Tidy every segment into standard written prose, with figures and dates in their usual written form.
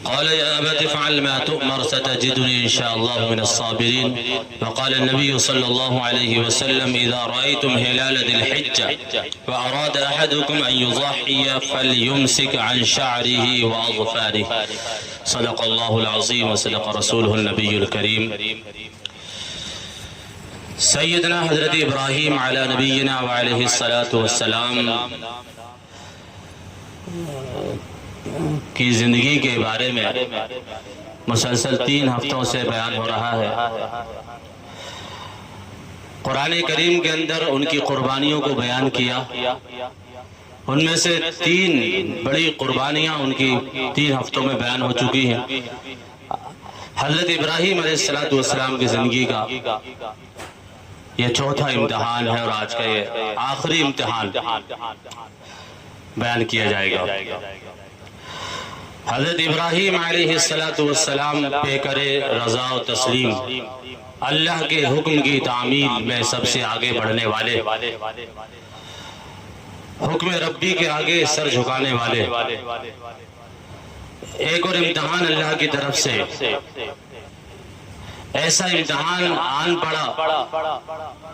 قال يا أبت افعل ما تؤمر ستجدني إن شاء الله من الصابرين. وقال النبي صلى الله عليه وسلم إذا رأيتم هلال ذي الحجة وأراد أحدكم أن يضحي فليمسك عن شعره وأظفاره. صدق الله العظيم وصدق رسوله النبي الكريم. سیدنا حضرت ابراہیم علی نبینا وعلیہ الصلاۃ والسلام کی زندگی کے بارے میں مسلسل 3 ہفتوں سے بیان ہو رہا ہے. قرآن کریم کے اندر ان کی قربانیوں کو بیان کیا. ان میں سے 3 بڑی قربانیاں ان کی 3 ہفتوں میں بیان ہو چکی ہیں. حضرت ابراہیم علیہ السلام کی زندگی کا یہ چوتھا امتحان ہے اور آج کا یہ آخری امتحان بیان کیا جائے گا. حضرت ابراہیم علیہ السلام پہ کرے رضا و تسلیم، اللہ کے حکم کی تعمیل میں سب سے آگے بڑھنے والے، حکم ربی کے آگے سر جھکانے والے. ایک اور امتحان اللہ کی طرف سے، ایسا امتحان آن پڑا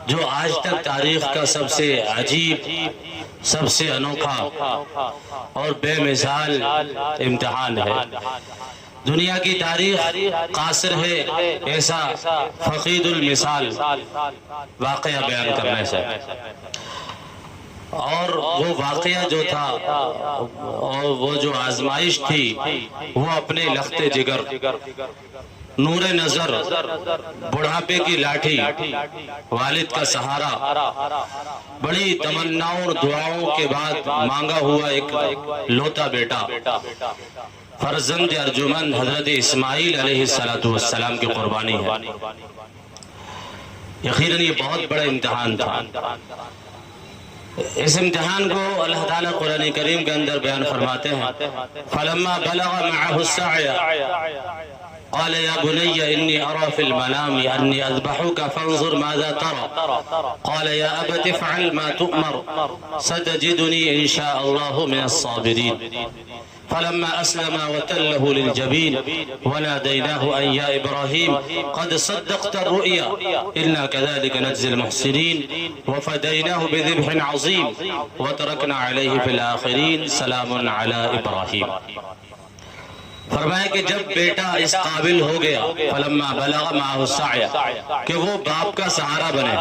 جو آج تک تاریخ کا سب سے عجیب، سب سے انوکھا اور بے مثال امتحان ہے. دنیا کی تاریخ قاصر ہے ایسا فقید المثال واقعہ بیان کرنے سے. اور وہ واقعہ جو تھا اور وہ جو آزمائش تھی وہ اپنے لخت جگر، نور نظر، بڑھاپے کی لاٹھی، والد کا سہارا، بڑی تمناؤں اور دعاؤں کے بعد مانگا ہوا ایک لوتا بیٹا، فرزند ارجمند حضرت اسماعیل علیہ السلام کی قربانی ہے. یقیناً یہ بہت بڑا امتحان تھا. اس امتحان کو اللہ تعالیٰ قرآن کریم کے اندر بیان فرماتے ہیں. فلما بلغ معه السعي قال يا بني إني أرى في المنام أني أذبحك فانظر ماذا ترى. قال يا أبت افعل ما تؤمر ستجدني إن شاء الله من الصابرين. فلما أسلم وتله للجبين وناديناه أن يا إبراهيم قد صدقت الرؤيا إنا كذلك نجزي المحسنين وفديناه بذبح عظيم وتركنا عليه في الآخرين سلام على إبراهيم. فرمایا کہ جب بیٹا اس قابل ہو گیا، فلما بلغ معه السعي، کہ وہ باپ کا سہارا بنے.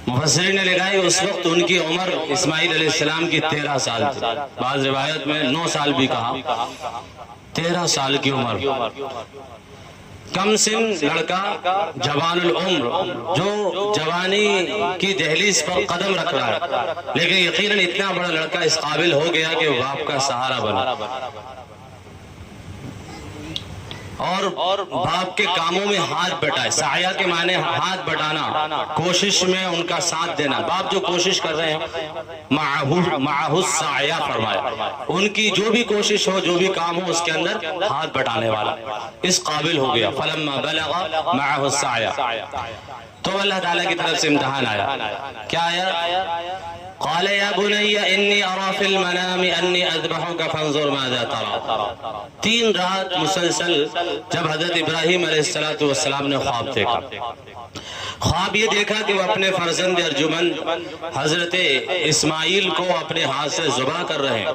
مفسرین نے لکھا ہے اس وقت ان کی عمر اسماعیل علیہ السلام کی 13 سال تھی. بعض روایت میں 9 سال بھی کہا. 13 سال کی عمر، کم سن لڑکا، جوان العمر، جو جوانی کی دہلیز پر قدم رکھ رہا ہے، لیکن یقیناً اتنا بڑا لڑکا اس قابل ہو گیا کہ وہ باپ کا سہارا بنا اور باپ کے کاموں میں ہاتھ بٹائے. سایہ کے معنی ہاتھ بٹانا، کوشش میں ان کا ساتھ دینا. باپ جو کوشش کر رہے ہیں معہ السعی فرمایا، ان کی جو بھی کوشش ہو، جو بھی کام ہو، اس کے اندر ہاتھ بٹانے والا اس قابل ہو گیا. فلما بلغ معہ السعی، تو اللہ تعالیٰ کی طرف سے امتحان آیا. کیا آیا؟ قال يا بني إني أرى في المنام أني أذبحك فانظر ماذا ترى. 3 رات مسلسل جب حضرت ابراہیم علیہ السلام نے خواب دیکھا، خواب یہ دیکھا کہ وہ اپنے فرزند ارجمند حضرت اسماعیل کو اپنے ہاتھ سے ذبح کر رہے ہیں.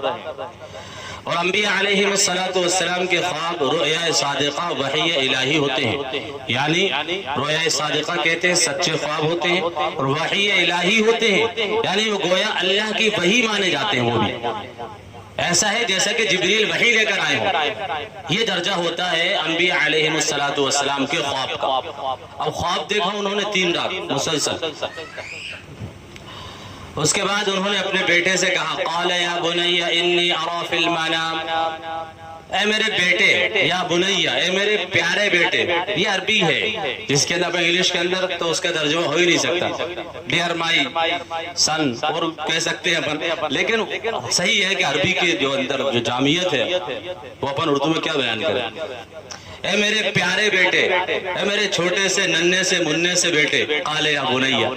اور انبیاء علیہ السلام کے خواب رؤیا صادقہ وحی الہی ہوتے ہیں. یعنی رؤیا صادقہ کہتے ہیں سچے خواب ہوتے ہیں، اور وحی الہی ہوتے ہیں یعنی وہ گویا اللہ کی وحی مانے جاتے ہیں. وہ بھی ایسا ہے جیسا کہ جبریل وحی لے کر آئے ہوں. یہ درجہ ہوتا ہے انبیاء علیہ السلام کے خواب کا. اب خواب دیکھا انہوں نے 3 رات مسلسل. اس کے بعد انہوں نے اپنے بیٹے سے کہا قال یا بنی انی اری فی المنام، اے میرے بیٹے، یا بنیا، اے میرے پیارے بیٹے. یہ عربی ہے جس کے اندر انگلش کے اندر تو اس کا ترجمہ ہو ہی نہیں سکتا. ڈیئر مائی سن اور کہہ سکتے ہیں اپن، لیکن صحیح ہے کہ عربی کے جو اندر جو جامعیت ہے وہ اپن اردو میں کیا بیان کریں. اے میرے پیارے بیٹے، اے میرے چھوٹے سے ننھے سے مننے سے بیٹے. قال یا بنیا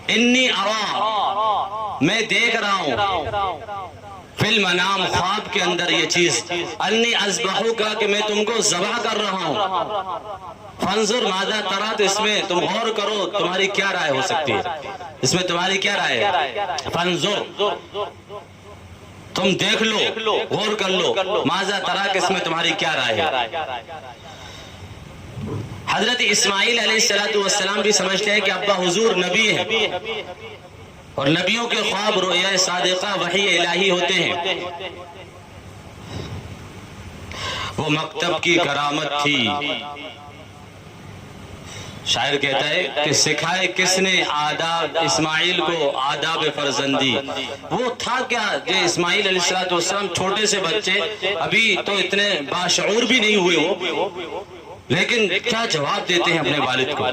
انی ارا، میں دیکھ رہا ہوں فی المنام خواب کے اندر یہ چیز انی اذبحک کہ میں تم کو ذبح کر رہا ہوں، فانظر ماذا ترى تو اس میں تم غور کرو تمہاری کیا رائے ہو سکتی ہے، اس میں تمہاری کیا رائے ہے، فانظر تم دیکھ لو غور کر لو، ماذا ترى کہ اس میں تمہاری کیا رائے ہے۔ حضرت اسماعیل علیہ السلام بھی سمجھتے ہیں کہ ابا حضور نبی ہے اور نبیوں کے خواب رؤیا صادقہ وحی الہی ہوتے ہیں۔ وہ مکتب کی کرامت تھی، شاعر کہتا ہے کہ سکھائے کس نے آداب اسماعیل کو آداب فرزندی، وہ تھا کیا کہ اسماعیل علیہ السلام چھوٹے سے بچے ابھی تو اتنے باشعور بھی نہیں ہوئے ہو، لیکن کیا جواب دیتے ہیں اپنے والد کو۔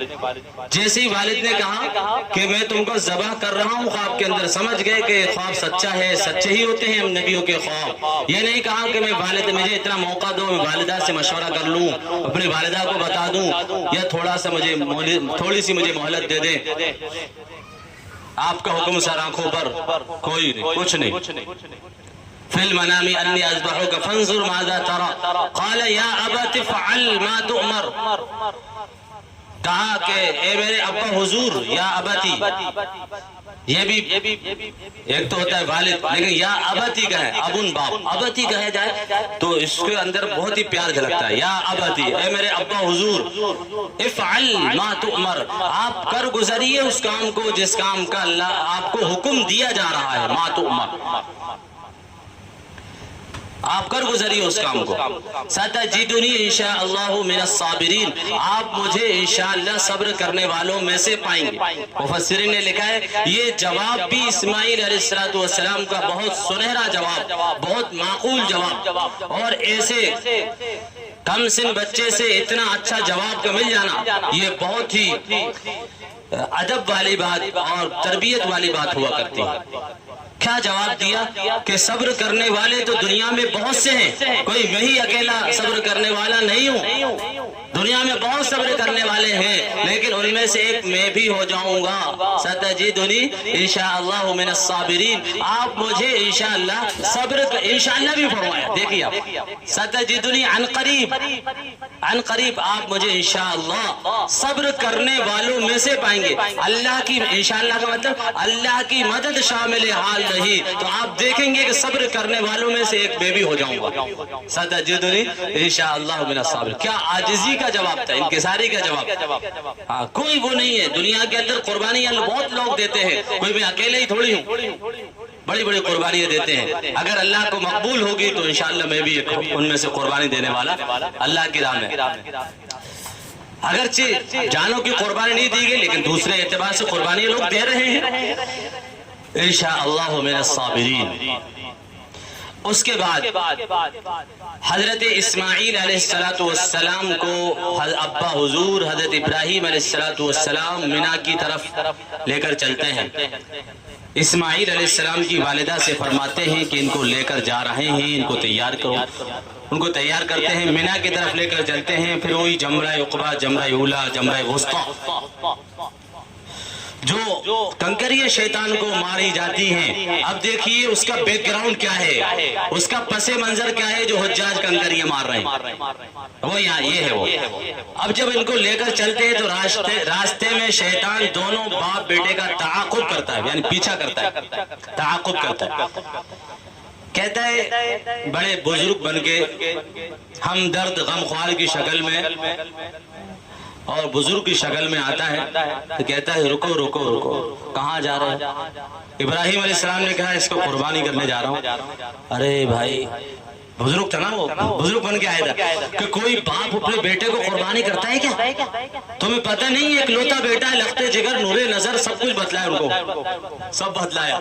جیسے ہی والد نے کہا کہ میں تم کو ذبح کر رہا ہوں خواب کے اندر، سمجھ گئے کہ خواب سچا ہے، سچے ہی ہوتے ہیں ہم نبیوں کے خواب۔ یہ نہیں کہا کہ میں والد مجھے اتنا موقع دو میں والدہ سے مشورہ کر لوں، اپنی والدہ کو بتا دوں، یا تھوڑی سی مجھے مہلت دے دیں۔ آپ کا حکم سر آنکھوں پر کوئی نہیں، کچھ نہیں۔ فی المنام انی اذبحک فانظر ماذا ترى قال یا ابت افعل ما تؤمر، کہا کہ اے میرے ابا حضور، یا ابتی، یہ بھی ایک تو ہوتا ہے والد، لیکن یا ابتی کہے ابن باپ، ابتی کہے جائے تو اس کے اندر بہت ہی پیار جھلکتا ہے۔ یا ابتی، اے میرے ابا حضور، افعل ما تؤمر، آپ کر گزریے اس کام کو جس کام کا اللہ آپ کو حکم دیا جا رہا ہے، ما تؤمر، آپ کر گزریے اس کام کو۔ ستجدنی انشاءاللہ من الصابرین، آپ مجھے انشاءاللہ صبر کرنے والوں میں سے پائیں گے۔ مفسرین نے لکھا ہے یہ جواب بھی اسماعیل علیہ السلام کا بہت سنہرا جواب، بہت معقول جواب، اور ایسے کم سن بچے سے اتنا اچھا جواب کا مل جانا یہ بہت ہی ادب والی بات اور تربیت والی بات ہوا کرتی ہے۔ کیا جواب دیا کہ صبر کرنے والے تو دنیا میں بہت سے ہیں، کوئی میں ہی اکیلا صبر کرنے والا نہیں ہوں، دنیا میں بہت صبر کرنے والے ہیں، لیکن ان میں سے ایک میں بھی ہو جاؤں گا۔ ستجدنی انشاءاللہ من الصابرین، آپ مجھے انشاءاللہ صبر، انشاءاللہ بھی فرمایا، دیکھیے آپ، ستجدنی عن قریب آپ مجھے انشاءاللہ صبر کرنے والوں میں سے پائیں گے۔ اللہ کی، انشاءاللہ کا مطلب اللہ کی مدد شامل حال نہیں، تو آپ دیکھیں گے کہ صبر کرنے والوں میں سے ایک میں بھی ہو جاؤں گا۔ ستجدنی انشاءاللہ من الصابرین، کیا عاجزی کا جواب تھا، انکساری کا جواب۔ کوئی وہ نہیں ہے دنیا کے اندر، قربانیاں بہت لوگ دیتے ہیں، کوئی میں اکیلے ہی تھوڑی ہوں، بڑی بڑی قربانیاں دیتے ہیں، اگر اللہ کو مقبول ہوگی تو انشاءاللہ میں بھی ایک ان میں سے قربانی دینے والا اللہ کی راہ میں۔ اگرچہ جانوں کی قربانی نہیں دی گئی لیکن دوسرے اعتبار سے قربانی لوگ دے رہے ہیں۔ انشاءاللہ من الصابرین۔ اس کے بعد حضرت اسماعیل علیہ السلام کو ابا حضور حضرت ابراہیم علیہ السلام منا کی طرف لے کر چلتے ہیں۔ اسماعیل علیہ السلام کی والدہ سے فرماتے ہیں کہ ان کو لے کر جا رہے ہیں، ان کو تیار کرو، ان کو تیار کرتے ہیں، منا کی طرف لے کر چلتے ہیں۔ پھر وہی جمرہ عقبہ، جمرہ اولا، جمرہ وسطیٰ، جو کنکریاں شیطان کو ماری جاتی ہیں، اب دیکھیے اس کا بیک گراؤنڈ کیا ہے، اس کا پس منظر کیا ہے جو حجاج کنکریاں مار رہے ہیں، وہ یہاں یہ ہے وہ۔ اب جب ان کو لے کر چلتے ہیں تو راستے میں شیطان دونوں باپ بیٹے کا تعاقب کرتا ہے، یعنی پیچھا کرتا ہے، تعاقب کرتا ہے، کہتا ہے بڑے بزرگ بن کے ہم درد غم خوار کی شکل میں اور بزرگ کی شکل میں آتا ہے تو کہتا ہے رکو رکو رکو، کہاں جا رہے ہیں؟ ابراہیم علیہ السلام نے کہا اس کو قربانی کرنے جا رہا ہوں۔ ارے بھائی، بزرگ تھا نا، وہ بزرگ بن کے آیا تھا کہ کوئی باپ اپنے بیٹے کو قربانی کرتا ہے کیا؟ تمہیں پتہ نہیں ایک لوتا بیٹا ہے، لخت جگر، نور نظر، سب کچھ بتلایا ان کو، سب بتلایا،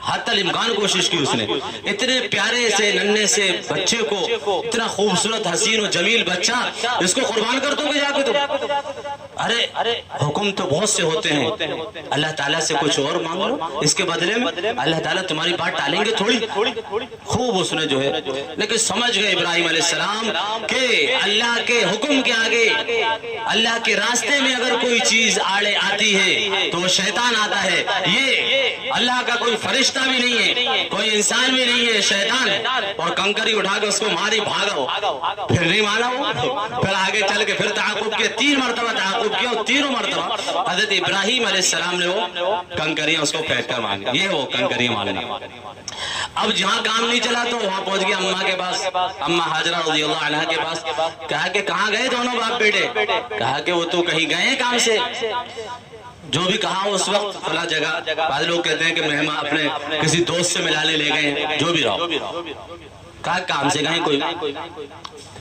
حتی الامکان کوشش کی اس نے، اتنے پیارے سے ننھے سے بچے کو، اتنا خوبصورت حسین و جمیل بچہ، اس کو قربان کر دو گے جا کے تم؟ ارے حکم تو بہت سے ہوتے ہیں، اللہ تعالیٰ سے کچھ اور مانگ لو، اس کے بدلے میں اللہ تعالیٰ تمہاری بات ٹالیں گے تھوڑی؟ خوب اس نے جو ہے، لیکن سمجھ گئے ابراہیم علیہ السلام کہ اللہ کے حکم کے آگے، اللہ کے راستے میں اگر کوئی چیز آڑے آتی ہے تو وہ شیطان آتا ہے، یہ اللہ کا کوئی فرشتہ بھی نہیں ہے، کوئی انسان بھی نہیں ہے، شیطان ہے، اور کنکری اٹھا کے اس کو ماری بھاگا ہو، پھر نہیں مانا ہو، پھر آگے چل کے پھر تعاقب کیا، 3 مرتبہ تعاقب کیا، اور تینوں مرتبہ حضرت ابراہیم علیہ السلام نے وہ کنکریاں اس کو پھینک کر مانگی. یہ وہ کنکریاں مانگی. اب جہاں کام نہیں چلا تو وہاں پہنچ گیا اماں کے پاس، اماں حاجرہ رضی اللہ عنہ کے پاس. کہا کہ کہاں گئے دونوں باپ بیٹے؟ کہا کہ وہ تو کہیں گئے کام سے. جو بھی کہا اس وقت فلاں جگہ. بعض لوگ کہتے ہیں کہ مہمان اپنے کسی دوست سے ملانے لے گئے، جو بھی رہو. کہا کام سے گئے کوئی؟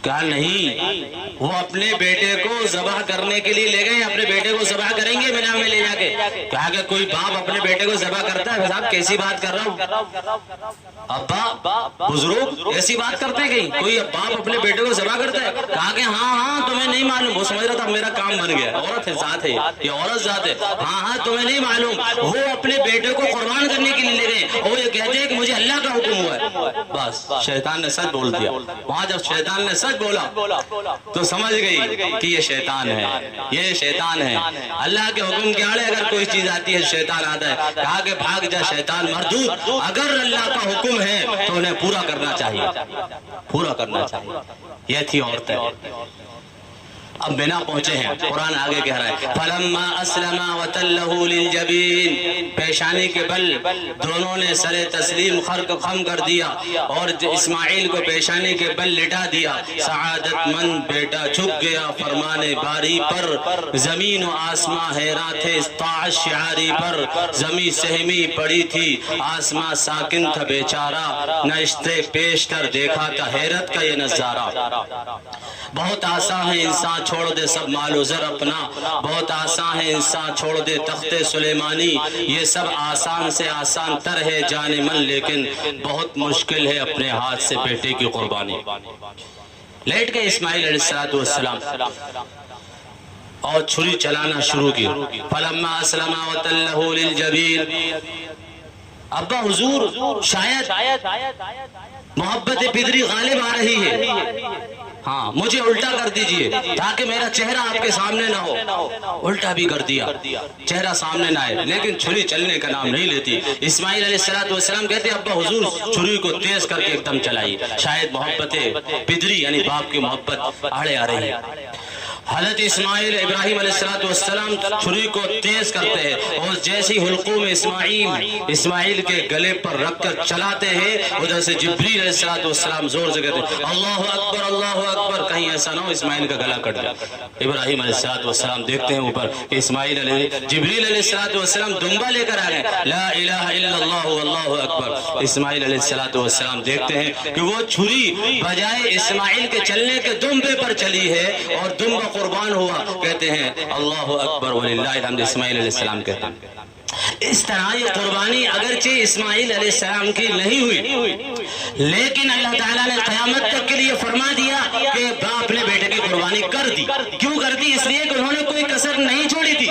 کہا نہیں، وہ اپنے بیٹے کو ذبح کرنے کے لیے لے گئے، اپنے بیٹے کو ذبح کریں گے مینا میں لے جا کے. کہا کہ کوئی باپ اپنے بیٹے کو ذبح کرتا ہے؟ صاحب کیسی بات کر رہا ہوں، ابا بزرگ ایسی بات کرتے ہیں کہیں؟ کوئی باپ اپنے بیٹے کو ذبح کرتا ہے؟ کہا کہ ہاں تمہیں نہیں معلوم. وہ سمجھ رہا تھا میرا کام بن گیا، عورت ہے ذات ہے، یہ عورت ذات ہے. ہاں تمہیں نہیں معلوم، وہ اپنے بیٹے کو قربان کرنے کے لیے لے گئے، اور یہ کہتے ہیں کہ مجھے اللہ کا حکم ہوا ہے. بس شیطان نے سچ بول دیا. وہاں جب شیطان نے سچ بولا تو سمجھ گئی کہ یہ شیطان ہے، یہ شیطان ہے. اللہ کے حکم کے آڑے اگر کوئی چیز آتی ہے شیطان آتا ہے. کہا کہ بھاگ جا شیطان مردود، اگر اللہ کا حکم ہے تو انہیں پورا کرنا چاہیے، پورا کرنا چاہیے. یہ تھی عورتیں. اب بنا پہنچے ہیں، قرآن آگے کہہ رہا ہے فَلَمَّا أَسْلَمَا وَتَلَّهُ لِلْجَبِينِ، پیشانی کے بل دونوں نے سر تسلیم خم کر دیا اور اسماعیل کو پیشانی کے بل لٹا دیا. سعادت مند بیٹا جھک گیا فرمان باری پر، زمین و آسماں حیراں تھے طاعت شعاری پر. زمین سہمی پڑی تھی، آسماں ساکن تھا بیچارہ، نشتے پیش کر دیکھا تھا حیرت کا یہ نظارہ. بہت آسان ہے انسان چھوڑ دے سب مال و زر اپنا، بہت آسان ہے انسان چھوڑ دے تخت سلیمانی. یہ سب آسان سے آسان تر ہے جان من، لیکن بہت مشکل ہے اپنے ہاتھ سے بیٹے کی قربانی. لیٹ گئے اسماعیل علیہ السلام اور چھری چلانا شروع کی. فلما اسلم وتلہ للجبین، ابا حضور شاید محبت پدری غالب آ رہی ہے، ہاں مجھے الٹا کر دیجئے تاکہ میرا چہرہ آپ کے سامنے نہ ہو. الٹا بھی کر دیا، چہرہ سامنے نہ آئے، لیکن چھری چلنے کا نام نہیں لیتی. اسماعیل علیہ السلام کہتے ہیں ابا حضور چھری کو تیز کر کے ایک دم چلائی، شاید محبت پدری یعنی باپ کی محبت آڑے آ رہی ہے. حضرت اسماعیل ابراہیم علیہ السلام چھری کو تیز کرتے ہیں اور جیسی حلقوم اسماعیل کے گلے پر رکھ کر چلاتے ہیں، ادھر سے جبریل علیہ السلام زور سے کہتے ہیں اللہ اکبر اللہ اکبر، کہیں ایسا نہ ہو اسماعیل کا گلا کٹ جائے. ابراہیم علیہ السلام دیکھتے ہیں اوپر کہ جبریل علیہ السلام دمبا لے کر آ گئے، لا الہ الا اللہ واللہ اکبر. اسماعیل علیہ السلام دیکھتے ہیں کہ وہ چھری بجائے اسماعیل کے چلنے کے دمبے پر چلی ہے اور دمبا قربان ہوا. کہتے ہیں اللہ اکبر وللہ الحمد. اسماعیل علیہ السلام کہتے ہیں اس طرح یہ قربانی اگرچہ اسماعیل علیہ السلام کی نہیں ہوئی، لیکن اللہ تعالیٰ نے قیامت تک کے لیے فرما دیا کہ باپ اپنے بیٹے کی قربانی کر دی. کیوں کر دی؟ اس لیے کہ انہوں نے کوئی کسر نہیں چھوڑی تھی.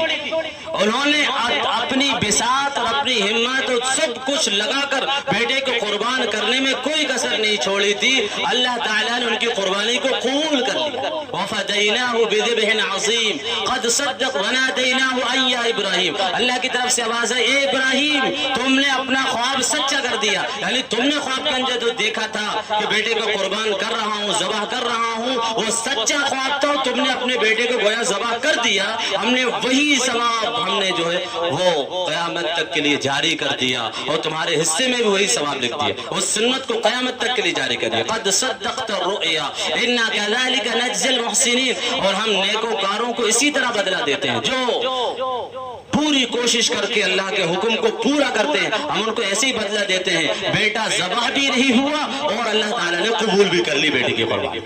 انہوں نے اپنی بساط اور اپنی ہمت اور سب کچھ لگا کر بیٹے کو قربان کرنے میں کوئی کسر نہیں چھوڑی تھی. اللہ تعالیٰ نے ان کی قربانی کو قبول کر لیا. وَفَدَيْنَاهُ بِذِبْحٍ عَظِيمٍ قَدْ صَدَّقْ وَنَادَيْنَاهُ أَن يَا إِبْرَاهِيمُ. اللہ کی طرف سے آواز ہے اے ابراہیم تم نے اپنا خواب سچا کر دیا، یعنی تم نے خواب کے اندر جو دیکھا تھا کہ بیٹے کو قربان کر رہا ہوں ذبح کر رہا ہوں وہ سچا خواب تھا، تم نے اپنے بیٹے کو گویا ذبح کر دیا. ہم نے وہی ثواب ہم نے جو ہے وہ قیامت تک کے لیے جاری کر دیا اور تمہارے حصے میں بھی وہی ثواب لکھ دیا. اس سنت کو قیامت تک کے لیے جاری کر دیا. قد صدقت الرؤیا انا كذلك نجزي المحسنين. اور ہم نیکوکاروں کو اسی طرح بدلہ دیتے ہیں جو پوری کوشش کر کے اللہ کے حکم کو پورا کرتے ہیں، ہم ان کو ایسے ہی بدلہ دیتے ہیں. بیٹا ذبح بھی نہیں ہوا اور اللہ تعالیٰ نے قبول بھی کر لی بیٹی کی قربانی.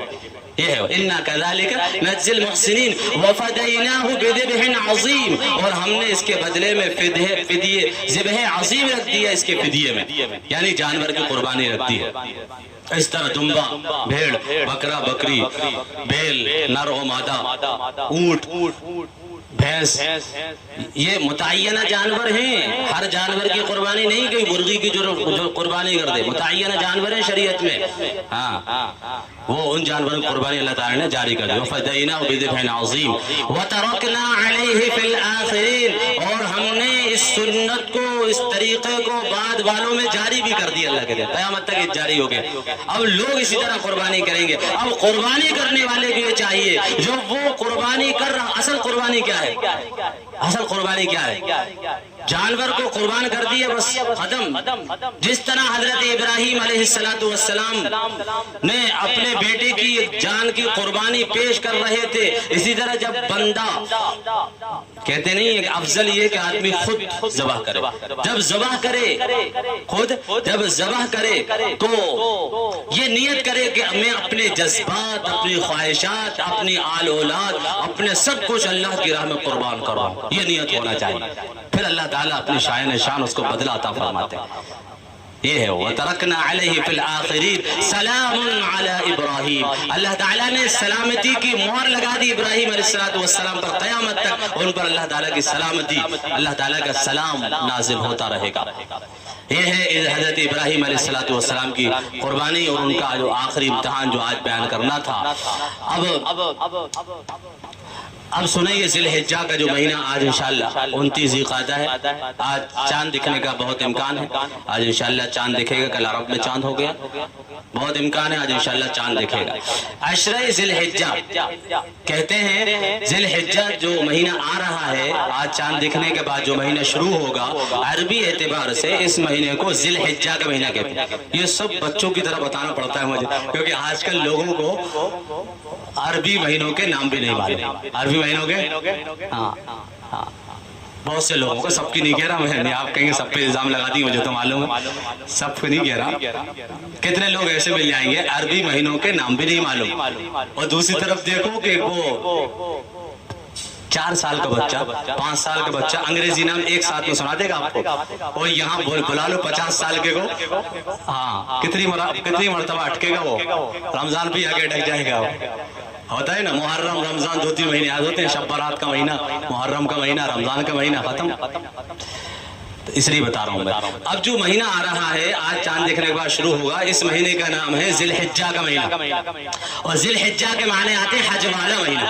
یہ ہے انا كذلك نجزي المحسنين وفديناه بذبح عظيم. اور ہم نے اس کے بدلے میں فدیے ذبح عظیم رکھ دیا، اس کے فدیے میں یعنی جانور کی قربانی رکھ دی ہے. اس طرح دمبا بھیڑ بکرا بکری بیل نر و مادہ اونٹ بھینس یہ متعینہ جانور ہیں. ہر جانور کی قربانی نہیں کہ مرغی کی جو قربانی کر دے، متعینہ جانور ہیں شریعت میں. ہاں وہ ان جانوروں کی قربانی اللہ تعالی نے جاری کر دی. وَفَدَيْنَاهُ بِذِبْحٍ عَظِيمٍ وَتَرَكْنَا عَلَيْهِ فِي الْآخِرِينَ. اور ہم نے اس سنت کو, اس طریقے کو بعد والوں میں جاری بھی کر دیا اللہ کے دن, قیامت تک یہ جاری ہو گیا. اب لوگ اسی طرح قربانی کریں گے. اب قربانی کرنے والے کو یہ چاہیے جو وہ قربانی کر رہا, اصل قربانی کیا ہے, اصل قربانی کیا ہے؟ جانور کو قربان کر دیا بس ختم. جس طرح حضرت ابراہیم علیہ السلام نے اپنے بیٹے کی جان کی قربانی پیش کر رہے تھے, اسی طرح جب بندہ, کہتے نہیں افضل یہ کہ آدمی خود ذبح کرے, جب ذبح کرے خود, جب ذبح کرے تو یہ نیت کرے کہ میں اپنے جذبات, اپنی خواہشات, اپنی آل اولاد, اپنے سب کچھ اللہ کی راہ میں قربان کروں, یہ نیت ہونا چاہیے. پھر اللہ تعالیٰ اپنی شان شان اس کو بدلہ عطا فرماتے ہیں. یہ ہے وَتَرَكْنَا عَلَيْهِ فِي الْآخِرِينَ سَلَامٌ عَلَىٰ إِبْرَاهِيمَ. اللہ تعالیٰ نے سلامتی کی مہر لگا دی ابراہیم علیہ السلام پر, قیامت تک ان پر اللہ تعالیٰ کی سلامتی, اللہ تعالیٰ کا سلام نازل ہوتا رہے گا. یہ ہے حضرت ابراہیم علیہ السلام کی قربانی اور ان کا جو آخری امتحان جو آج بیان کرنا تھا. اب سنیں یہ ذی الحجہ کا جو مہینہ آج انشاءاللہ 29 ذی القعدہ ہے, آج چاند دکھنے کا بہت امکان ہے. آج انشاءاللہ چاند دکھے گا, کل عرب میں چاند ہو گیا, بہت امکان ہے آج انشاءاللہ چاند دکھے گا. عشرہ ذی الحجہ کہتے ہیں, ذی الحجہ جو مہینہ آ رہا ہے, آج چاند دکھنے کے بعد جو مہینہ شروع ہوگا, عربی اعتبار سے اس مہینے کو ذی الحجہ کا مہینہ کہتے ہیں. یہ سب بچوں کی طرح بتانا پڑتا ہے مجھے, کیونکہ آج کل لوگوں کو عربی مہینوں کے نام بھی نہیں معلوم. عربی مہینوں کے ہاں بہت سے لوگوں کو, سب کی نہیں کہہ رہا میں, آپ کہیں گے سب پہ الزام لگا دی, مجھے تو معلوم ہے, سب کو نہیں کہہ رہا. کتنے لوگ ایسے مل جائیں گے عربی مہینوں کے نام بھی نہیں معلوم, اور دوسری طرف دیکھو کہ وہ 4 سال کا بچہ, 5 سال کا بچہ انگریزی نام ایک ساتھ میں سنا دے گا آپ کو, اور یہاں بلا لو 50 سال کے کو, ہاں کتنی مرتبہ اٹکے گا وہ, رمضان بھی آگے ڈک جائے گا. ہوتا ہے نا محرم رمضان 2-3 مہینے یاد ہوتے ہیں, شب برات کا مہینہ, محرم کا مہینہ, رمضان کا مہینہ, ختم. اس لیے بتا رہا ہوں میں. اب جو مہینہ آ رہا ہے, آج چاند دیکھنے کے بعد شروع ہوگا, اس مہینے کا نام ہے ذی الحجہ کا مہینہ, اور ذی الحجہ کے معنی آتے ہیں حج والا مہینہ,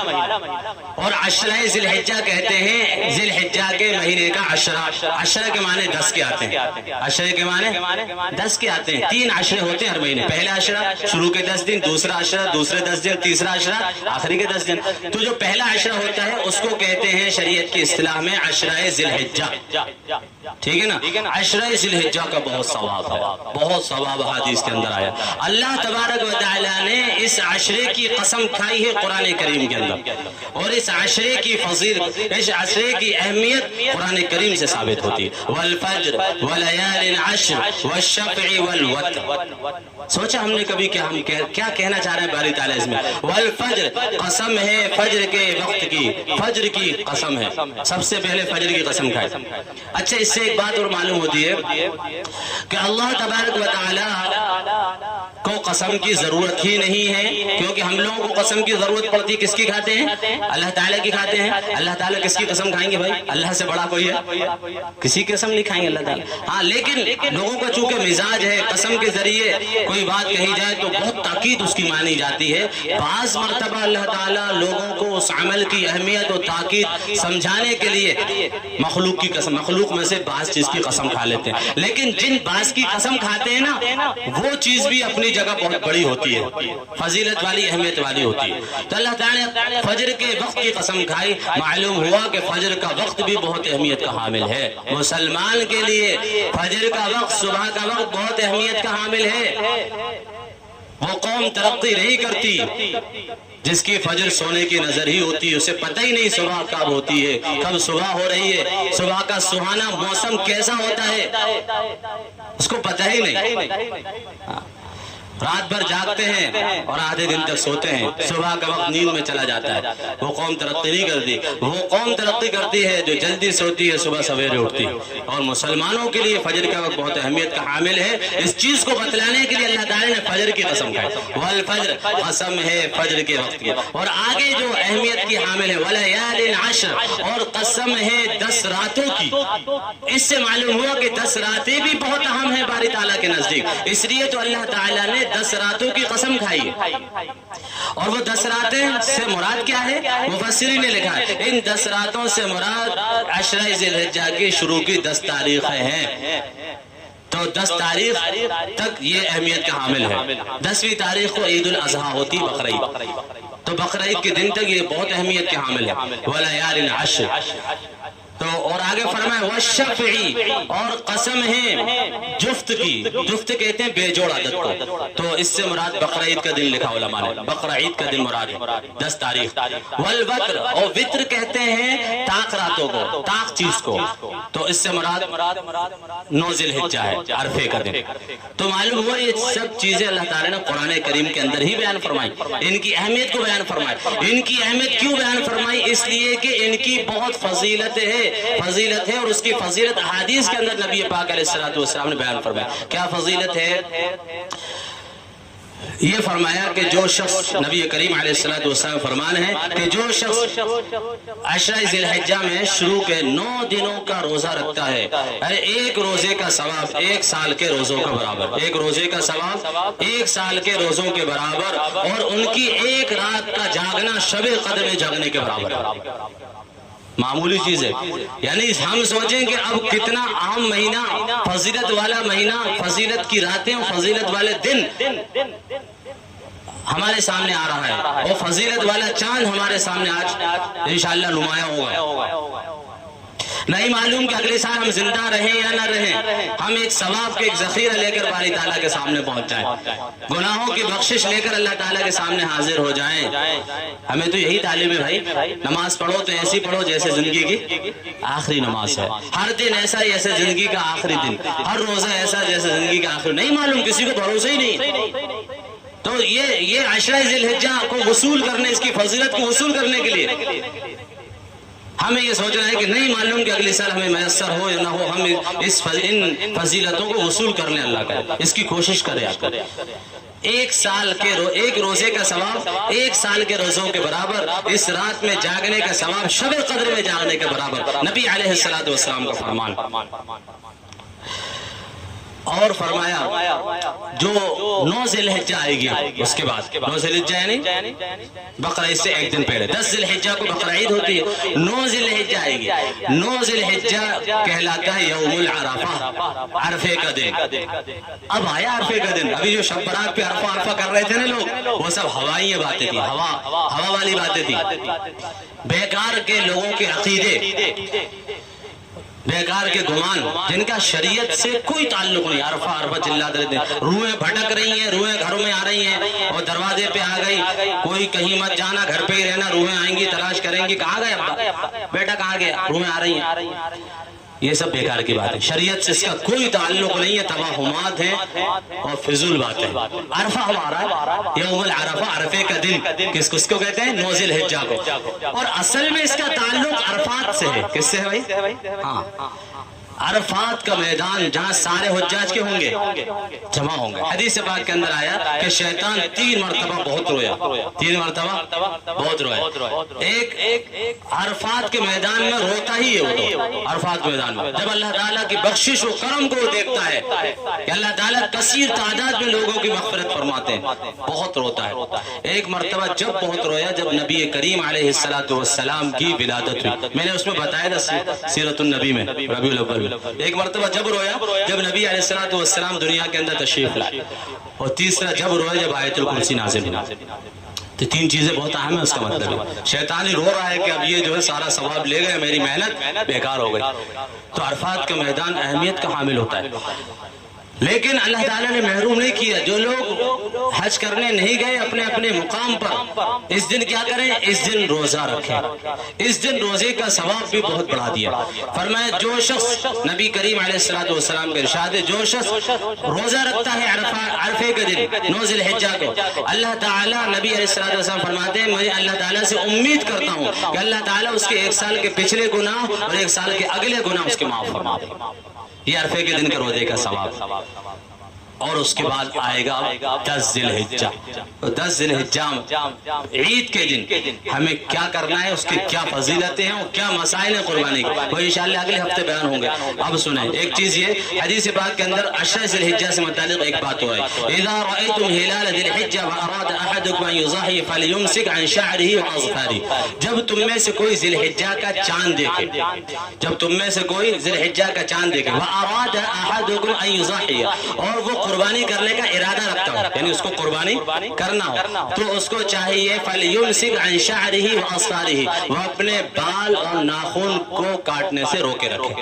اور عشرہ ذی الحجہ کہتے ہیں ذی الحجہ کے مہینے کا عشرہ. عشرہ کے معنی 10 کے آتے ہیں, عشرے کے معنی 10 کے آتے ہیں. 3 عشرے ہوتے ہیں ہر مہینے, پہلا عشرہ شروع کے 10 دن, دوسرا عشرہ دوسرے 10 دن, تیسرا عشرہ آخری کے 10 دن. تو جو پہلا عشرہ ہوتا ہے اس کو کہتے ہیں شریعت کی اصطلاح میں عشرہ ذی الحجہ, ٹھیک ہے نا. عشرہ ذی الحجہ کا بہت ثواب ہے, بہت ثواب حدیث کے اندر آیا. اللہ تبارک و تعالیٰ نے اس عشرے کی قسم کھائی ہے قرآن کریم کے اندر, اور اس عشرے کی فضیلت, اس عشرے کی اہمیت قرآن کریم سے ثابت ہوتی ہے. والفجر ولیال عشر والشفع والوتر. سوچا ہم نے کبھی کہ ہم کیا کہنا چاہ رہے ہیں باری تعالیٰ اس میں. والفجر قسم ہے فجر کے وقت کی, فجر کی قسم ہے, سب سے پہلے فجر کی قسم کھائے. اچھا اس سے ایک بات اور معلوم ہوتی ہے کہ اللہ تبارک و تعالیٰ کو قسم کی ضرورت ہی نہیں ہے, کیونکہ ہم لوگوں کو قسم کی ضرورت پڑتی, کس کی کھاتے ہیں, اللہ تعالیٰ کی کھاتے ہیں. اللہ تعالیٰ کس کی قسم کھائیں گے بھائی, اللہ سے بڑا کوئی ہے, کسی کی قسم نہیں کھائیں گے اللہ تعالیٰ. ہاں لیکن لوگوں کا چونکہ مزاج ہے, قسم کے ذریعے کوئی بات کہی جائے تو بہت تاکید اس کی مانی جاتی ہے. بعض مرتبہ اللہ تعالیٰ لوگوں کو اس عمل کی اہمیت اور تاکید سمجھانے کے لیے مخلوق کی قسم, مخلوق میں سے بعض چیز کی قسم کھا لیتے ہیں, لیکن جن بعض کی قسم کھاتے ہیں نا وہ چیز بھی اپنی جگہ بہت بڑی ہوتی ہے, فضیلت والی, اہمیت والی ہوتی ہے. تو اللہ تعالیٰ نے فجر کے وقت کی قسم کھائی, معلوم ہوا کہ فجر کا وقت بھی بہت اہمیت کا حامل ہے. مسلمان کے لیے فجر کا وقت, صبح کا وقت بہت اہمیت کا حامل ہے. وہ قوم ترقی نہیں کرتی جس کی فجر سونے کی نظر ہی ہوتی ہے, اسے پتہ ہی نہیں صبح کب ہوتی ہے, کب صبح ہو رہی ہے, صبح کا سہانا موسم کیسا ہوتا ہے, اس کو پتہ ہی نہیں. رات بھر جاگتے ہیں اور آدھے دن تک سوتے ہیں, صبح کا وقت نیند میں چلا جاتا ہے. وہ قوم ترقی نہیں کرتی. وہ قوم ترقی کرتی ہے جو جلدی سوتی ہے, صبح سویرے اٹھتی. اور مسلمانوں کے لیے فجر کا وقت بہت اہمیت کا حامل ہے. اس چیز کو بتلانے کے لیے اللہ تعالیٰ نے فجر کی قسم کھائی. والفجر قسم ہے فجر کے وقت کی, اور آگے جو اہمیت کی حامل ہے ولیال عشر, اور قسم ہے 10 راتوں کی. اس سے معلوم ہوا کہ 10 راتیں بھی بہت اہم ہیں باری تعالیٰ کے نزدیک. اس لیے تو اللہ تعالیٰ نے ہے 10 راتوں کی قسم کھائی ہے، اور وہ 10 راتیں سے مراد کیا ہے؟ مفسرین نے لکھا ہے ان 10 راتوں سے مراد عشرہ ذی الحجہ کی شروع کی 10 تاریخیں ہیں، تو 10 تاریخ تک یہ اہمیت کا حامل ہے۔ 10ویں تاریخ کو عید الاضحیٰ ہوتی بقرعید، تو بقرعید کے دن تک یہ بہت اہمیت کے حامل ہے۔ وَلَيَالٍ عَشْرٍ، تو اور آگے فرمائے وَالشَّفْعِ، اور قسم ہے جفت کی، جفت کہتے ہیں بے جوڑ عدد کو، تو اس سے مراد بقرعید کا دن لکھا علماء نے، بقرعید کا دن مراد ہے 10 تاریخ۔ والوتر، اور وطر کہتے ہیں طاق راتوں کو، طاق چیز کو، تو اس سے مراد 9 ذی الحجہ ہے، عرفے کا دن۔ تو معلوم ہوا یہ سب چیزیں اللہ تعالیٰ نے قرآن کریم کے اندر ہی بیان فرمائی، ان کی اہمیت کو بیان فرمائی۔ ان کی اہمیت کیوں بیان فرمائی؟ اس لیے کہ ان کی بہت فضیلت ہے، اور اس کی فضیلت احادیث کے اندر نبی پاک علیہ السلام نے بیان فرمایا۔ کیا فضیلت ہے؟ یہ فرمایا کہ جو شخص، نبی کریم علیہ السلام فرمان ہے کہ جو شخص عشرہ ذی الحجہ میں شروع کے 9 دنوں کا روزہ رکھتا ہے، ایک روزے کا ثواب 1 سال کے روزوں کا برابر، ایک روزے کا ثواب 1 سال کے روزوں کے برابر، اور ان کی ایک رات کا جاگنا شب قدر میں جاگنے کے برابر ہے۔ معمولی چیز ہے، یعنی ہم سوچیں کہ اب کتنا اہم مہینہ، فضیلت والا مہینہ، فضیلت کی راتیں اور فضیلت والے دن ہمارے سامنے آ رہا ہے، اور فضیلت والا چاند ہمارے سامنے آج انشاءاللہ نمایاں ہوگا۔ نہیں معلوم کہ اگلے سال ہم زندہ رہیں یا نہ رہیں، ہم ایک ثواب کے ایک ذخیرہ لے کر باری تعالیٰ کے سامنے پہنچ جائیں، گناہوں کی بخشش لے کر اللہ تعالیٰ کے سامنے حاضر ہو جائیں۔ ہمیں تو یہی تعلیم ہے بھائی، نماز پڑھو تو ایسی پڑھو جیسے زندگی کی آخری نماز ہے، ہر دن ایسا ہی جیسے زندگی کا آخری دن، ہر روزہ ایسا جیسے زندگی کا آخری۔ نہیں معلوم، کسی کو بھروسہ ہی نہیں۔ تو یہ عشرہ ذی الحجہ کو وصول کرنے، اس کی فضیلت کو وصول کرنے کے لیے ہمیں یہ سوچنا ہے کہ نہیں معلوم کہ اگلے سال ہمیں میسر ہو یا نہ ہو، ہم ان فضیلتوں کو وصول کر لیں، اللہ کا اس کی کوشش کریں۔ آپ ایک روزے کا ثواب 1 سال کے روزوں کے برابر، اس رات میں جاگنے کا ثواب شب قدر میں جاگنے کے برابر، نبی علیہ السلام کا فرمان۔ اور فرمایا جو 9 ذی الحجہ آئے گی اس کے بعد، 9 ذی الحجہ یعنی بقرعید سے 1 دن پہلے، 10 ذی الحجہ کو بقرعید ہوتی ہے، 9 ذی الحجہ آئے گی۔ 9 ذی الحجہ کہلاتا ہے یوم العرفہ، عرفے کا دن۔ اب آیا عرفے کا دن، ابھی جو شب برات پہ عرفہ کر رہے تھے نا لوگ، وہ سب ہوائیں باتیں تھی، ہوا والی باتیں تھی، بیکار کے لوگوں کے عقیدے، بیکار کے گمان، جن کا شریعت سے کوئی تعلق نہیں۔ عرفہ چلاتے رہتے ہیں، روحیں بھٹک رہی ہیں، روحیں گھروں میں آ رہی ہیں، اور دروازے پہ آ گئی، کوئی کہیں مت جانا، گھر پہ ہی رہنا، روحیں آئیں گی، تلاش کریں گی کہاں گئے ابا، بیٹا کہاں گیا، روحیں آ رہی ہیں۔ یہ سب بیکار کی بات ہے، شریعت سے اس کا کوئی تعلق نہیں ہے، توہمات ہیں اور فضول باتیں۔ عرفہ ہمارا ہے، یوم العرفہ، عرفے کا دن، کس کو کہتے ہیں؟ 9 ذی الحجہ کو، اور اصل میں اس کا تعلق عرفات سے ہے۔ کس سے ہے بھائی؟ ہاں، عرفات کا میدان جہاں سارے حجاج کے ہوں گے، جمع ہوں گے۔ حدیث پاک کے اندر آیا کہ شیطان 3 مرتبہ بہت رویا، 3 مرتبہ بہت رویا۔ ایک عرفات کے میدان میں روتا ہی ہے وہ، تو عرفات کے میدان میں جب اللہ تعالیٰ کی بخشش و کرم کو دیکھتا ہے کہ اللہ تعالیٰ کثیر تعداد میں لوگوں کی مغفرت فرماتے ہیں، بہت روتا ہے۔ ایک مرتبہ جب بہت رویا جب نبی کریم علیہ السلام کی ولادت ہوئی، میں نے اس میں بتایا تھا سیرت النبی میں، ربیع الاول۔ ایک مرتبہ جب رویا جب نبی علیہ السلام دنیا کے اندر تشریف لائے، اور تیسرا جب رویا جب آیت الکرسی نازل ہوئی۔ تو 3 چیزیں بہت اہم ہیں، اس کا مطلب ہے شیطان ہی رو رہا ہے کہ اب یہ جو ہے سارا ثواب لے گئے، میری محنت بیکار ہو گئی۔ تو عرفات کا میدان اہمیت کا حامل ہوتا ہے، لیکن اللہ تعالیٰ نے محروم نہیں کیا۔ جو لوگ حج کرنے نہیں گئے اپنے اپنے مقام پر، اس دن کیا کریں؟ اس دن روزہ رکھیں، اس دن روزے کا ثواب بھی بہت بڑھا دیا۔ فرمایا جو شخص، نبی کریم علیہ السلام کا ارشاد ہے، جو شخص روزہ رکھتا ہے عرفے کے دن 9 ذی الحجہ کو، اللہ تعالیٰ، نبی علیہ السلام فرماتے ہیں، میں اللہ تعالیٰ سے امید کرتا ہوں کہ اللہ تعالیٰ اس کے 1 سال کے پچھلے گناہ اور 1 سال کے اگلے گناہ اس کے معاف فرما دے۔ یہ عرفے کے دن کے روزے کا ثواب۔ اور اس کے بعد آئے گا 10 ذی الحجہ. 10 ذی الحجہ عید کے دن ہمیں کیا کرنا ہے، اس کی کیا فضیلتیں ہیں اور کیا مسائل ہیں قربانی کی، وہ انشاءاللہ اگلے ہفتے بیان ہوں گے. اب سنیں ایک چیز، یہ حدیث پاک کے اندر 10 ذی الحجہ سے متعلق ایک بات ہو رہی ہے. اذا رأيتم هلال ذی الحجہ واراد احدکم ان یضحی فلیمسک عن شعره واظفاره. جب تم میں سے کوئی ذی الحجہ کا چاند دیکھے، جب تم میں سے کوئی ذی الحجہ کا چاند دیکھے، واراد احدکم ان یضحی، اور وہ قربانی کرنے کا ارادہ رکھتا ہو، یعنی اس کو قربانی کرنا ہو، تو اس کو چاہیے فلیمسک عن شعره واظفاره، وہ اپنے بال اور ناخن کو کاٹنے سے روکے رکھے.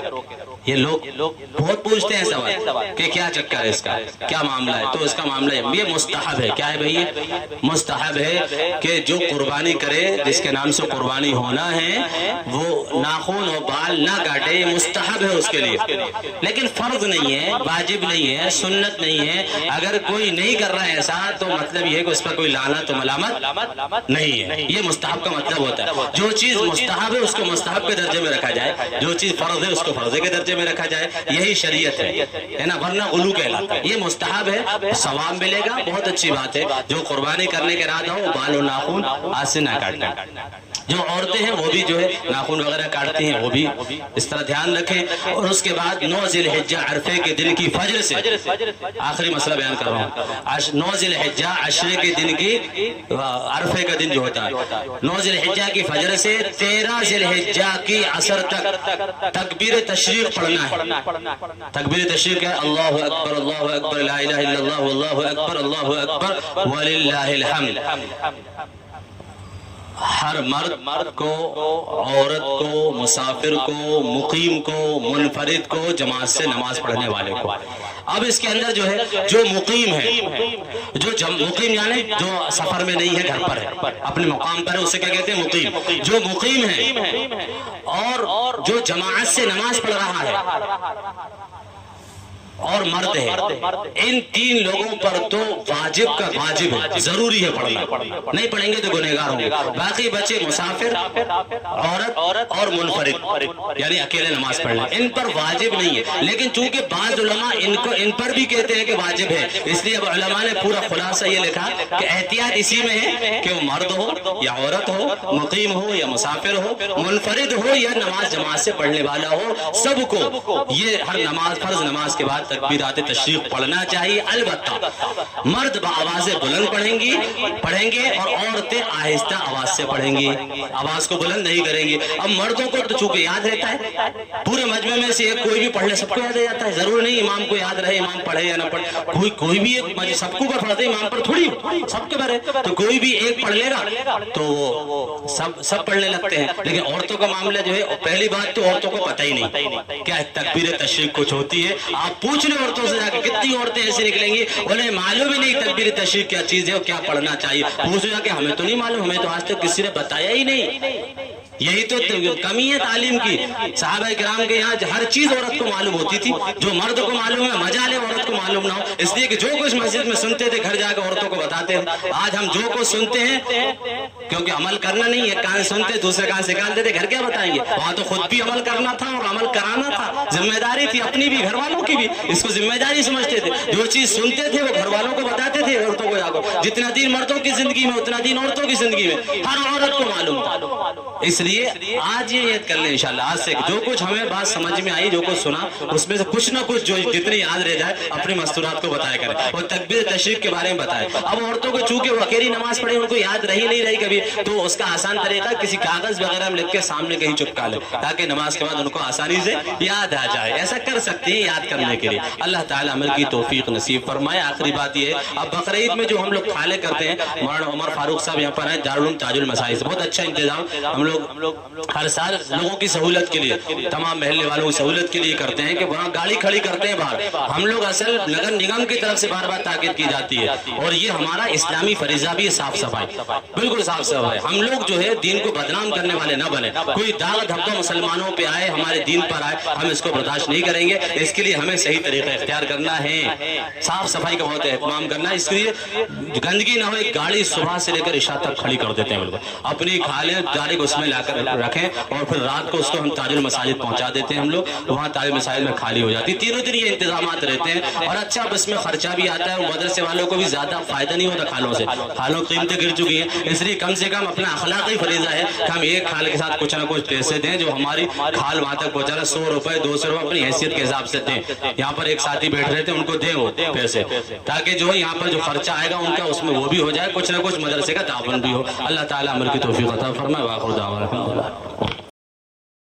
یہ لوگ بہت پوچھتے ہیں سوال کہ کیا چکر ہے اس کا، کیا معاملہ ہے، تو اس کا معاملہ ہے یہ مستحب ہے. کیا ہے بھئی؟ یہ مستحب ہے کہ جو قربانی کرے، جس کے نام سے قربانی ہونا ہے، وہ ناخن اور بال نہ کاٹے. یہ مستحب ہے اس کے لیے، لیکن فرض نہیں ہے، واجب نہیں ہے، سنت نہیں ہے. اگر کوئی نہیں کر رہا ہے ایسا تو مطلب یہ ہے کہ اس پر کوئی لعنت و ملامت نہیں ہے. یہ مستحب کا مطلب ہوتا ہے. جو چیز مستحب ہے اس کو مستحب کے درجے میں رکھا جائے، جو چیز فرض ہے اس کو فرض کے درجے میں رکھا جائے. یہی شریعت ہے نا، ورنہ غلو کہلاتا ہے. یہ مستحب ہے، ثواب ملے گا، بہت اچھی بات ہے. جو قربانی کرنے کے ارادہ ہو بال و ناخن ہاتھ سے نہ کاٹیں. جو عورتیں ہیں وہ بھی جو ہے ناخن وغیرہ کاٹتی ہیں، وہ بھی اس طرح دھیان رکھیں. اور اس کے بعد 9 ذی الحجہ عرفے کے دن کی فجر سے، آخری مسئلہ بیان کر رہا ہوں، 9 ذی الحجہ عشرے کے دن کی، عرفے کا دن جو ہوتا ہے 9 ذی الحجہ کی فجر سے 13 ذی الحجہ کی عصر تک تکبیر تشریق پڑھنا ہے. تکبیر تشریق ہے اللہ اکبر اللہ اکبر لا الہ الا اللہ واللہ اکبر اللہ اکبر وللہ الحمد. ہر مرد کو، عورت کو، مسافر کو، مقیم کو، منفرد کو، جماعت سے نماز پڑھنے والے کو. اب اس کے اندر جو ہے، جو مقیم ہے، جو مقیم یعنی جو سفر میں نہیں ہے، گھر پر ہے، اپنے مقام پر ہے، اسے کیا کہتے ہیں؟ مقیم. جو مقیم ہے اور جو جماعت سے نماز پڑھ رہا ہے اور مرد ہے، ان 3 لوگوں پر تو واجب کا واجب ہے، ضروری ہے پڑھنا. نہیں پڑھیں گے تو گنہگار ہوں گے. باقی بچے مسافر، عورت اور منفرد، یعنی اکیلے نماز پڑھنا، ان پر واجب نہیں ہے. لیکن چونکہ بعض علماء ان پر بھی کہتے ہیں کہ واجب ہے، اس لیے اب علماء نے پورا خلاصہ یہ لکھا کہ احتیاط اسی میں ہے کہ وہ مرد ہو یا عورت ہو، مقیم ہو یا مسافر ہو، منفرد ہو یا نماز جماعت سے پڑھنے والا ہو، سب کو یہ ہر نماز، فرض نماز کے بعد تکبیرات تشریق پڑھنا چاہیے. البتہ مرد بآواز بلند پڑھیں گے اور عورتیں آہستہ آواز سے پڑھیں گی، آواز کو بلند نہیں کریں گی. اب مردوں کو تو چونکہ یاد رہتا ہے، پورے مجمع میں سے ایک کوئی بھی پڑھ لے سب کو یاد رہ جاتا ہے. ضرور نہیں امام کو یاد رہے، امام پڑھے یا نہ پڑھے، کوئی بھی ایک سب کو پڑھتے، امام پر تھوڑی سب کے بارے، تو کوئی بھی ایک پڑھ لے گا تو وہ سب پڑھنے لگتے ہیں. لیکن عورتوں کا معاملہ جو ہے، پہلی بات تو عورتوں کو پتہ ہی نہیں کیا تکبیر تشریق کچھ ہوتی ہے. آپ پوچھ لیں عورتوں سے جا کے، کتنی عورتیں ایسے نکلیں گی انہیں معلوم ہی نہیں تکبیر تشریق کیا چیز ہے اور کیا پڑھنا چاہیے. پوچھو جا کے، ہمیں تو نہیں معلوم، ہمیں تو آج تک کسی نے بتایا ہی نہیں. یہی تو کمی ہے تعلیم کی. صحابہ کرام کے یہاں ہر چیز عورت کو معلوم ہوتی تھی، جو مرد کو معلوم ہے مجال ہے عورت کو معلوم نہ ہو. اس لیے کہ جو کچھ مسجد میں سنتے تھے گھر جا کے عورتوں کو بتاتے ہیں. آج ہم جو کچھ سنتے ہیں کیونکہ عمل کرنا نہیں ہے، کان سنتے دوسرے کان سے نکالتے تھے، گھر کیا بتائیں گے. وہاں تو خود بھی عمل کرنا تھا اور عمل کرانا تھا، ذمہ داری تھی اپنی بھی گھر والوں کی بھی. اس کو ذمہ داری سمجھتے تھے، جو چیز سنتے تھے وہ گھر والوں کو بتاتے تھے، عورتوں کو جاگو. جتنا دین مردوں کی زندگی میں اتنا دین عورتوں کی زندگی میں ہر عورت کو معلوم تھا. اس لیے آج یہ یاد کر لیں انشاءاللہ، آج سے جو کچھ ہمیں بات سمجھ میں آئی، جو کچھ سنا، اس میں سے کچھ نہ کچھ جو جتنی یاد رہ جائے اپنی مستورات کو بتایا کریں اور تکبیر تشریق کے بارے میں بتائیں. اب عورتوں کو چونکہ وہ اکیلی نماز پڑھی، ان کو یاد نہیں رہی کبھی، تو اس کا آسان طریقہ کسی کاغذ وغیرہ میں لکھ کے سامنے کہیں چپکا لیں تاکہ نماز کے بعد ان کو آسانی سے یاد آ جائے. ایسا کر سکتے ہیں یاد کرنے کے لیے. اللہ تعالیٰ عمل کی توفیق نصیب فرمائے. آخری بات یہ ہے، اب بقرعید میں جو ہم لوگ کھالے کرتے ہیں، مولانا عمر فاروق صاحب یہاں پر ہیں، دارالعلوم تاج المساجد سے، بہت اچھا انتظام ہم لوگ ہر سال لوگوں کی سہولت کے لیے، تمام محلے والوں کی سہولت کے لیے کرتے ہیں کہ وہاں گاڑی کھڑی کرتے ہیں باہر. ہم لوگ اصل نگر نگم کی طرف سے بار بار تاکید کی جاتی ہے اور یہ ہمارا اسلامی فریضہ بھی ہے، صاف صفائی، بالکل صاف صفائی. ہم لوگ جو ہے دین کو بدنام کرنے والے نہ بنے. کوئی داغ دھبکا مسلمانوں پہ آئے، ہمارے دین پر آئے، ہم اس کو برداشت نہیں کریں گے. اس کے لیے ہمیں صحیح طریقہ اختیار کرنا ہے، صاف صفائی کا بہت اہتمام کرنا ہے. اس کے لیے گندگی نہ ہو. ایک گاڑی صبح سے لے کر عشاء تک کھڑی کر دیتے ہیں، بالکل اپنی کھالیں گاڑی کو اس میں لا کر رکھیں اور پھر رات کو اس کو ہم تاج المساجد پہنچا دیتے ہیں. ہم لوگ وہاں تاج المساجد میں خالی ہو جاتی. تینوں دن یہ انتظامات رہتے ہیں اور اچھا بس میں خرچہ بھی آتا ہے، مدرسے والوں کو بھی زیادہ فائدہ نہیں ہوتا کھالوں سے، کھالوں قیمتیں گر چکی ہیں، اس لیے کم سے کم اپنا اخلاقی فریضہ ہے کہ ہم ایک کھال کے ساتھ کچھ نہ کچھ پیسے دیں جو ہماری کھال وہاں تک پہنچانا، 100 روپے 200 روپے اپنی حیثیت کے حساب سے دیں۔ یہاں پر ایک ساتھی بیٹھ رہے تھے، ان کو دیں وہ پیسے، تاکہ جو ہے یہاں پر جو خرچہ آئے گا ان کا اس میں وہ بھی ہو جائے، کچھ نہ کچھ مدرسے کا تعاون بھی ہو۔ اللہ تعالیٰ عمل کی توفیق عطا فرمائے۔ وآخر دعوانا الحمدللہ۔